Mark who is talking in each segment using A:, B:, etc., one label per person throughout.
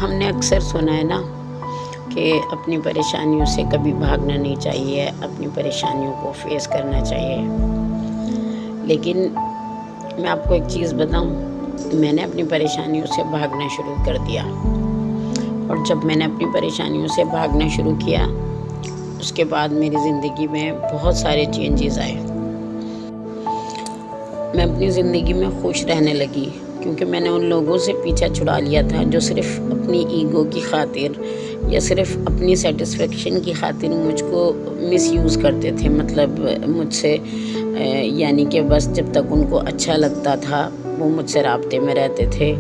A: ہم نے اکثر سنا ہے نا کہ اپنی پریشانیوں سے کبھی بھاگنا نہیں چاہیے، اپنی پریشانیوں کو فیس کرنا چاہیے۔ لیکن میں آپ کو ایک چیز بتاؤں، میں نے اپنی پریشانیوں سے بھاگنا شروع کر دیا، اور جب میں نے اپنی پریشانیوں سے بھاگنا شروع کیا اس کے بعد میری زندگی میں بہت سارے چینجز آئے۔ میں اپنی زندگی میں خوش رہنے لگی، کیونکہ میں نے ان لوگوں سے پیچھا چھڑا لیا تھا جو صرف اپنی ایگو کی خاطر یا صرف اپنی سیٹسفیکشن کی خاطر مجھ کو مس یوز کرتے تھے، مطلب مجھ سے یعنی کہ بس جب تک ان کو اچھا لگتا تھا وہ مجھ سے رابطے میں رہتے تھے،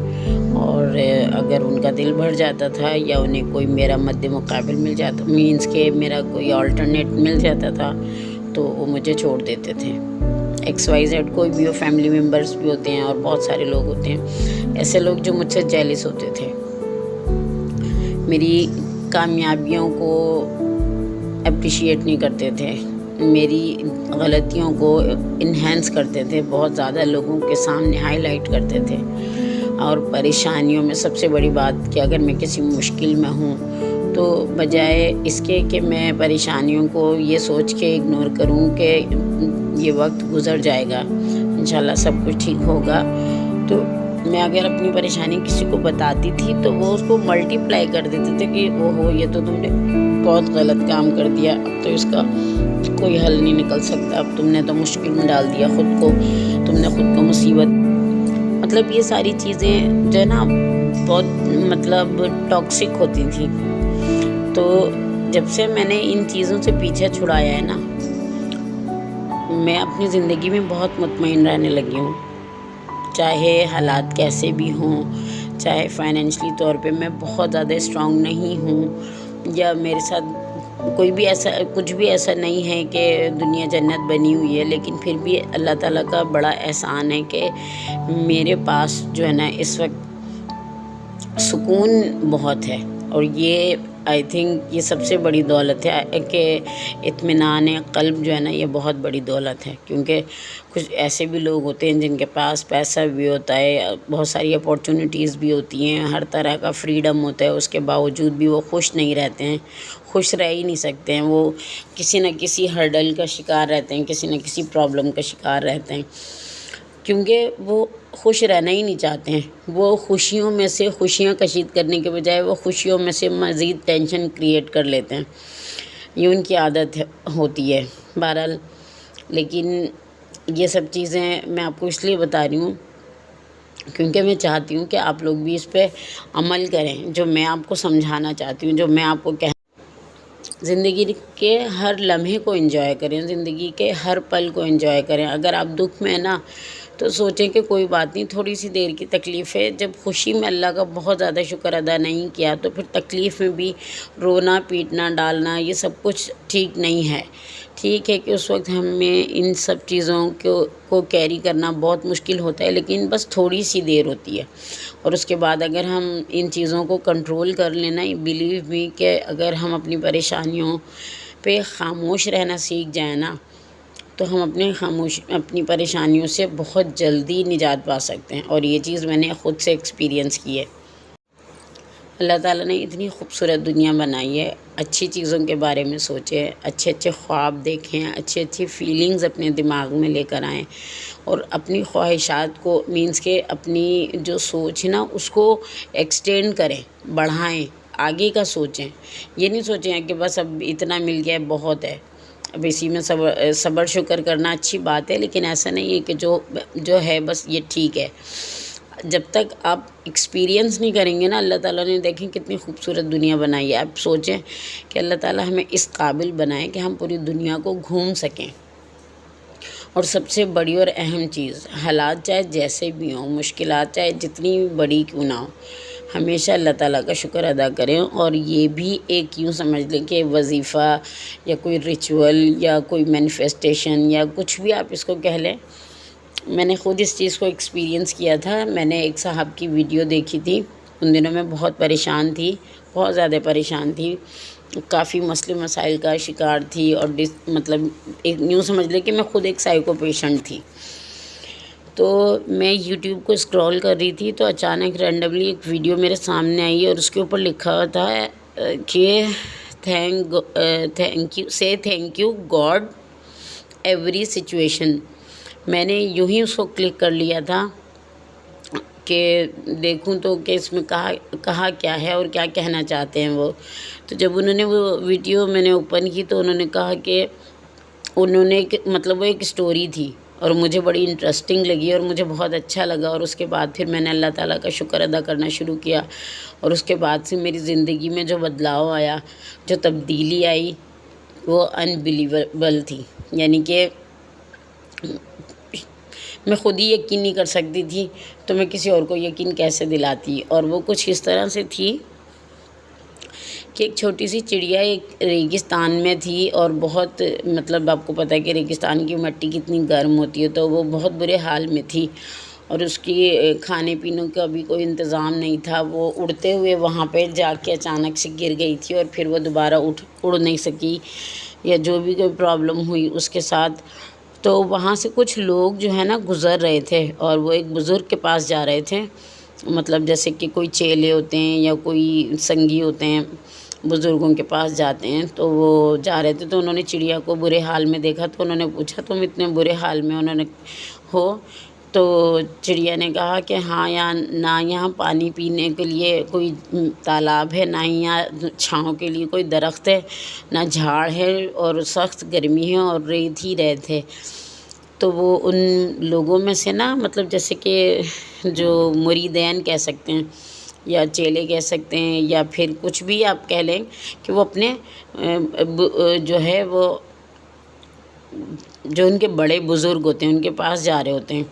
A: اور اگر ان کا دل بھر جاتا تھا یا انہیں کوئی میرا مد مقابل مل جاتا، مینس کہ میرا کوئی آلٹرنیٹ مل جاتا تھا، تو وہ مجھے چھوڑ دیتے تھے۔ XYZ کوئی بھی ہو، فیملی ممبرس بھی ہوتے ہیں اور بہت سارے لوگ ہوتے ہیں ایسے لوگ جو مجھ سے جیلس ہوتے تھے، میری کامیابیوں کو اپریشیٹ نہیں کرتے تھے، میری غلطیوں کو انہینس کرتے تھے، بہت زیادہ لوگوں کے سامنے ہائی لائٹ کرتے تھے۔ اور پریشانیوں میں سب سے بڑی بات کہ اگر میں کسی مشکل میں ہوں تو بجائے اس کے کہ میں پریشانیوں کو یہ سوچ کے اگنور کروں کہ یہ وقت گزر جائے گا، انشاءاللہ سب کچھ ٹھیک ہوگا، تو میں اگر اپنی پریشانی کسی کو بتاتی تھی تو وہ اس کو ملٹی پلائی کر دیتے تھے کہ اوہو یہ تو تم نے بہت غلط کام کر دیا، اب تو اس کا کوئی حل نہیں نکل سکتا، اب تم نے تو مشکل میں ڈال دیا خود کو، تم نے خود کو مصیبت، مطلب یہ ساری چیزیں جو ہے نا بہت مطلب ٹاکسک ہوتی تھیں۔ تو جب سے میں نے ان چیزوں سے پیچھا چھڑایا ہے نا، میں اپنی زندگی میں بہت مطمئن رہنے لگی ہوں، چاہے حالات کیسے بھی ہوں، چاہے فائنینشلی طور پہ میں بہت زیادہ اسٹرانگ نہیں ہوں، یا میرے ساتھ کوئی بھی ایسا کچھ بھی ایسا نہیں ہے کہ دنیا جنت بنی ہوئی ہے، لیکن پھر بھی اللہ تعالیٰ کا بڑا احسان ہے کہ میرے پاس جو ہے نا اس وقت سکون بہت ہے، اور یہ آئی تھنک یہ سب سے بڑی دولت ہے کہ اطمینان قلب جو ہے نا یہ بہت بڑی دولت ہے، کیونکہ کچھ ایسے بھی لوگ ہوتے ہیں جن کے پاس پیسہ بھی ہوتا ہے، بہت ساری اپارچونیٹیز بھی ہوتی ہیں، ہر طرح کا فریڈم ہوتا ہے، اس کے باوجود بھی وہ خوش نہیں رہتے ہیں، خوش رہ ہی نہیں سکتے ہیں، وہ کسی نہ کسی ہرڈل کا شکار رہتے ہیں، کسی نہ کسی پرابلم کا شکار رہتے ہیں، کیونکہ وہ خوش رہنا ہی نہیں چاہتے ہیں، وہ خوشیوں میں سے خوشیاں کشید کرنے کے بجائے وہ خوشیوں میں سے مزید ٹینشن کریٹ کر لیتے ہیں، یہ ان کی عادت ہوتی ہے بہرحال۔ لیکن یہ سب چیزیں میں آپ کو اس لیے بتا رہی ہوں کیونکہ میں چاہتی ہوں کہ آپ لوگ بھی اس پہ عمل کریں، جو میں آپ کو سمجھانا چاہتی ہوں، جو میں آپ کو زندگی کے ہر لمحے کو انجوائے کریں، زندگی کے ہر پل کو انجوائے کریں۔ اگر آپ دکھ میں ہیں نا تو سوچیں کہ کوئی بات نہیں، تھوڑی سی دیر کی تکلیف ہے، جب خوشی میں اللہ کا بہت زیادہ شکر ادا نہیں کیا تو پھر تکلیف میں بھی رونا پیٹنا ڈالنا یہ سب کچھ ٹھیک نہیں ہے۔ ٹھیک ہے کہ اس وقت ہمیں ان سب چیزوں کو کیری کرنا بہت مشکل ہوتا ہے، لیکن بس تھوڑی سی دیر ہوتی ہے، اور اس کے بعد اگر ہم ان چیزوں کو کنٹرول کر لینا، بلیو می کہ اگر ہم اپنی پریشانیوں پہ خاموش رہنا سیکھ جائیں نا تو ہم اپنی پریشانیوں سے بہت جلدی نجات پا سکتے ہیں، اور یہ چیز میں نے خود سے ایکسپیرینس کی ہے۔ اللہ تعالیٰ نے اتنی خوبصورت دنیا بنائی ہے، اچھی چیزوں کے بارے میں سوچیں، اچھے اچھے خواب دیکھیں، اچھی اچھی فیلنگز اپنے دماغ میں لے کر آئیں، اور اپنی خواہشات کو مینس کہ اپنی جو سوچ ہے نا اس کو ایکسٹینڈ کریں، بڑھائیں، آگے کا سوچیں، یہ نہیں سوچیں کہ بس اب اتنا مل گیا بہت ہے، اب اسی میں صبر شکر کرنا اچھی بات ہے، لیکن ایسا نہیں ہے کہ جو ہے بس یہ ٹھیک ہے۔ جب تک آپ ایکسپیرینس نہیں کریں گے نا، اللہ تعالیٰ نے دیکھیں کتنی خوبصورت دنیا بنائی ہے، آپ سوچیں کہ اللہ تعالیٰ ہمیں اس قابل بنائے کہ ہم پوری دنیا کو گھوم سکیں۔ اور سب سے بڑی اور اہم چیز، حالات چاہے جیسے بھی ہوں، مشکلات چاہے جتنی بڑی کیوں نہ ہو، ہمیشہ اللہ تعالیٰ کا شکر ادا کریں، اور یہ بھی ایک یوں سمجھ لیں کہ وظیفہ یا کوئی ریچول یا کوئی مینیفیسٹیشن یا کچھ بھی آپ اس کو کہہ لیں۔ میں نے خود اس چیز کو ایکسپیرینس کیا تھا، میں نے ایک صاحب کی ویڈیو دیکھی تھی، ان دنوں میں بہت پریشان تھی، بہت زیادہ پریشان تھی، کافی مسئلے مسائل کا شکار تھی، اور مطلب ایک یوں سمجھ لیں کہ میں خود ایک سائیکو پیشنٹ تھی۔ تو میں یوٹیوب کو اسکرول کر رہی تھی تو اچانک رینڈملی ایک ویڈیو میرے سامنے آئی اور اس کے اوپر لکھا ہوا تھا کہ thank you God every situation. میں نے یوں ہی اس کو کلک کر لیا تھا کہ دیکھوں تو کہ اس میں کہا کیا ہے اور کیا کہنا چاہتے ہیں وہ. تو جب انہوں نے وہ ویڈیو میں نے اوپن کی تو انہوں نے کہا کہ انہوں نے مطلب وہ ایک اسٹوری تھی اور مجھے بڑی انٹرسٹنگ لگی اور مجھے بہت اچھا لگا. اور اس کے بعد پھر میں نے اللہ تعالیٰ کا شکر ادا کرنا شروع کیا اور اس کے بعد سے میری زندگی میں جو بدلاؤ آیا، جو تبدیلی آئی، وہ انبلیویبل تھی. یعنی کہ میں خود ہی یقین نہیں کر سکتی تھی تو میں کسی اور کو یقین کیسے دلاتی. اور وہ کچھ اس طرح سے تھی کہ ایک چھوٹی سی چڑیا ایک ریگستان میں تھی اور بہت مطلب آپ کو پتہ ہے کہ ریگستان کی مٹی کتنی گرم ہوتی ہے، تو وہ بہت برے حال میں تھی اور اس کی کھانے پینے کا بھی کوئی انتظام نہیں تھا. وہ اڑتے ہوئے وہاں پہ جا کے اچانک سے گر گئی تھی اور پھر وہ دوبارہ اڑ نہیں سکی یا جو بھی کوئی پرابلم ہوئی اس کے ساتھ. تو وہاں سے کچھ لوگ جو ہے نا گزر رہے تھے اور وہ ایک بزرگ کے پاس جا رہے تھے. مطلب جیسے کہ کوئی چیلے ہوتے ہیں یا کوئی سنگی ہوتے ہیں، بزرگوں کے پاس جاتے ہیں، تو وہ جا رہے تھے تو انہوں نے چڑیا کو برے حال میں دیکھا تو انہوں نے پوچھا تم اتنے برے حال میں ہو؟ تو چڑیا نے کہا کہ ہاں، نہ یہاں پانی پینے کے لیے کوئی تالاب ہے، نہ ہی یہاں چھاؤں کے لیے کوئی درخت ہے، نہ جھاڑ ہے، اور سخت گرمی ہے اور ریت ہی ریت ہے. تو وہ ان لوگوں میں سے نا مطلب جیسے کہ جو مریدین کہہ سکتے ہیں یا چیلے کہہ سکتے ہیں یا پھر کچھ بھی آپ کہہ لیں کہ وہ اپنے جو ہے وہ جو ان کے بڑے بزرگ ہوتے ہیں ان کے پاس جا رہے ہوتے ہیں.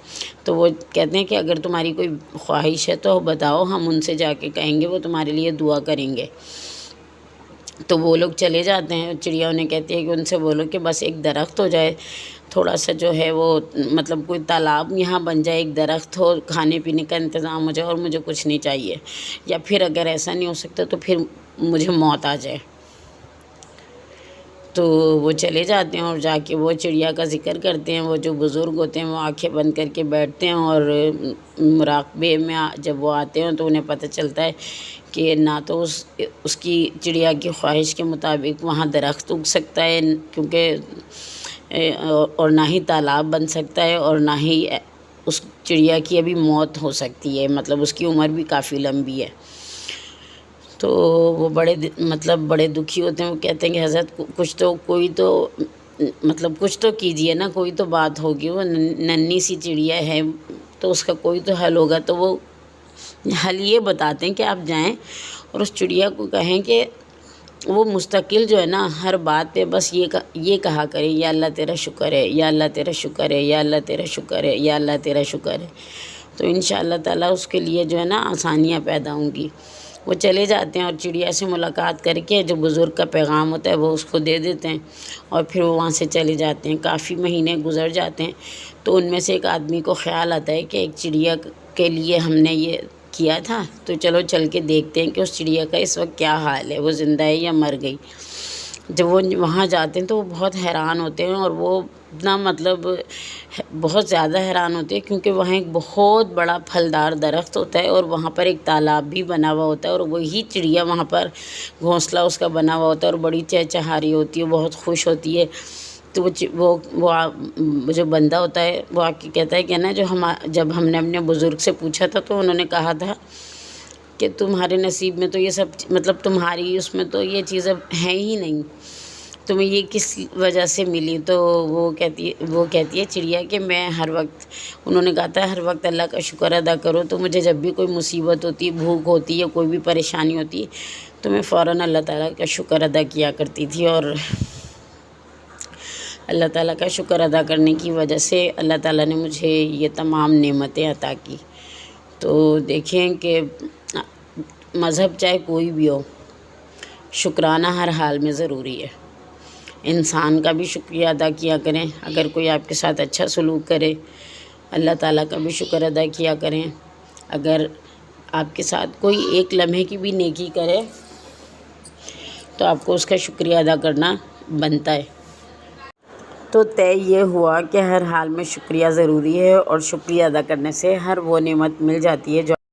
A: تو وہ کہتے ہیں کہ اگر تمہاری کوئی خواہش ہے تو بتاؤ، ہم ان سے جا کے کہیں گے، وہ تمہارے لیے دعا کریں گے. تو وہ لوگ چلے جاتے ہیں. چڑیا انہیں کہتی ہے کہ ان سے بولو کہ بس ایک درخت ہو جائے، تھوڑا سا جو ہے وہ مطلب کوئی تالاب یہاں بن جائے، ایک درخت ہو، کھانے پینے کا انتظام ہو جائے اور مجھے کچھ نہیں چاہیے، یا پھر اگر ایسا نہیں ہو سکتا تو پھر مجھے موت آ جائے. تو وہ چلے جاتے ہیں اور جا کے وہ چڑیا کا ذکر کرتے ہیں. وہ جو بزرگ ہوتے ہیں وہ آنکھیں بند کر کے بیٹھتے ہیں اور مراقبے میں جب وہ آتے ہیں تو انہیں پتہ چلتا ہے کہ نہ تو اس کی چڑیا کی خواہش کے مطابق وہاں درخت اگ سکتا ہے کیونکہ اور نہ ہی تالاب بن سکتا ہے اور نہ ہی اس چڑیا کی ابھی موت ہو سکتی ہے، مطلب اس کی عمر بھی کافی لمبی ہے. تو وہ بڑے دکھی ہوتے ہیں. وہ کہتے ہیں کہ حضرت کچھ تو کیجئے نا، کوئی تو بات ہوگی، وہ ننھی سی چڑیا ہے تو اس کا کوئی تو حل ہوگا. تو وہ حل یہ بتاتے ہیں کہ آپ جائیں اور اس چڑیا کو کہیں کہ وہ مستقل جو ہے نا ہر بات پہ بس یہ کہا کرے، یا اللہ تیرا شکر ہے، یا اللہ تیرا شکر ہے، یا اللہ تیرا شکر ہے، یا اللہ تیرا شکر ہے. تو انشاءاللہ تعالیٰ اس کے لیے جو ہے نا آسانیاں پیدا ہوں گی. وہ چلے جاتے ہیں اور چڑیا سے ملاقات کر کے جو بزرگ کا پیغام ہوتا ہے وہ اس کو دے دیتے ہیں اور پھر وہ وہاں سے چلے جاتے ہیں. کافی مہینے گزر جاتے ہیں تو ان میں سے ایک آدمی کو خیال آتا ہے کہ ایک چڑیا کے لیے ہم نے یہ کیا تھا تو چلو چل کے دیکھتے ہیں کہ اس چڑیا کا اس وقت کیا حال ہے، وہ زندہ ہے یا مر گئی. جب وہ وہاں جاتے ہیں تو وہ بہت حیران ہوتے ہیں اور وہ اتنا مطلب بہت زیادہ حیران ہوتے ہیں کیونکہ وہاں ایک بہت بڑا پھلدار درخت ہوتا ہے اور وہاں پر ایک تالاب بھی بنا ہوا ہوتا ہے اور وہی چڑیا وہاں پر گھونسلہ اس کا بنا ہوا ہوتا ہے اور بڑی چہچہاری ہوتی ہے، بہت خوش ہوتی ہے. تو وہ جو بندہ ہوتا ہے وہ آ کے کہتا ہے کہ نا جب ہم نے اپنے بزرگ سے پوچھا تھا تو انہوں نے کہا تھا کہ تمہارے نصیب میں تو یہ سب مطلب تمہاری اس میں تو یہ چیزیں ہیں ہی نہیں، تمہیں یہ کس وجہ سے ملی؟ تو وہ کہتی ہے چڑیا کہ میں ہر وقت، انہوں نے کہا تھا ہر وقت اللہ کا شکر ادا کرو، تو مجھے جب بھی کوئی مصیبت ہوتی ہے، بھوک ہوتی ہے، کوئی بھی پریشانی ہوتی ہے تو میں فوراً اللہ تعالیٰ کا شکر ادا کیا کرتی تھی اور اللہ تعالیٰ کا شکر ادا کرنے کی وجہ سے اللہ تعالیٰ نے مجھے یہ تمام نعمتیں عطا کی. تو دیکھیں کہ مذہب چاہے کوئی بھی ہو، شکرانہ ہر حال میں ضروری ہے. انسان کا بھی شکریہ ادا کیا کریں، اگر کوئی آپ کے ساتھ اچھا سلوک کرے اللہ تعالیٰ کا بھی شکر ادا کیا کریں. اگر آپ کے ساتھ کوئی ایک لمحے کی بھی نیکی کرے تو آپ کو اس کا شکریہ ادا کرنا بنتا ہے. تو طے یہ ہوا کہ ہر حال میں شکریہ ضروری ہے اور شکریہ ادا کرنے سے ہر وہ نعمت مل جاتی ہے جو